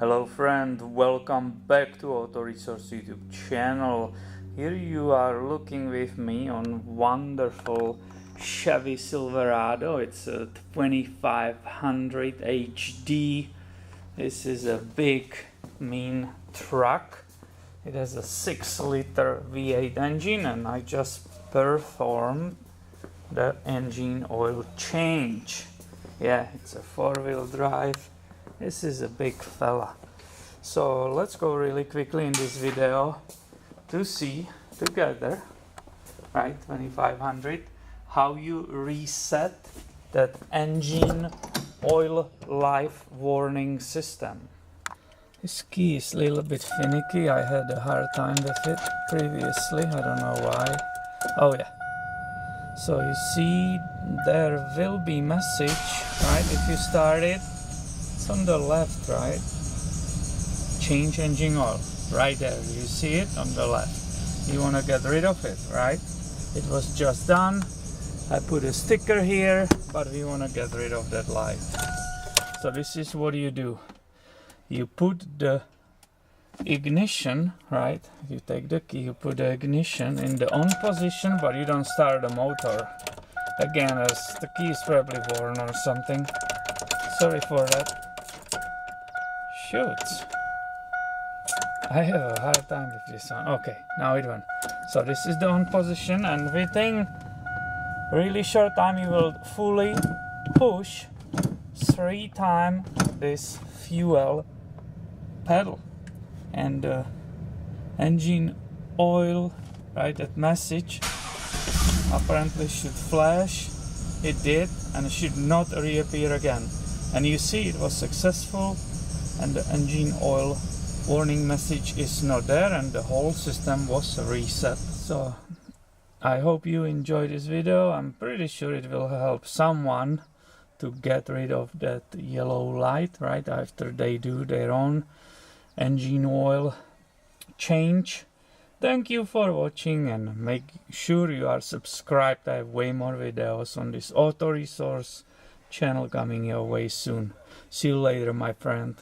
Hello friend, welcome back to Auto Resource YouTube channel. Here you are looking with me on wonderful Chevy Silverado. It's a 2500 HD. This is a big mean truck. It has a 6-liter V8 engine and I just performed the engine oil change. Yeah, it's a 4-wheel drive. This is a big fella. So let's go really quickly in this video to see together, right, 2500, how you reset that engine oil life warning system. This key is a little bit finicky. I had a hard time with it previously. I don't know why. Oh yeah. So you see there will be message, right, if you start it. It's on the left, right? Change engine oil, right there. You see it on the left. You want to get rid of it, right? It was just done. I put a sticker here, but we want to get rid of that light. So this is what you do. You put the ignition, right? You take the key, you put the ignition in the on position, but you don't start the motor. Again, as the key is probably worn or something. Sorry for that. Shoot. I have a hard time with this one. Okay, now it went. So this is the on position, and within really short time you will fully push 3 times this fuel pedal, and engine oil, right, that message apparently should flash. It did, and it should not reappear again. And you see it was successful, and the engine oil warning message is not there, and the whole system was reset. So I hope you enjoyed this video. I'm pretty sure it will help someone to get rid of that yellow light, right, after they do their own engine oil change. Thank you for watching, and make sure you are subscribed. I have way more videos on this Auto Resource channel coming your way soon. See you later, my friend.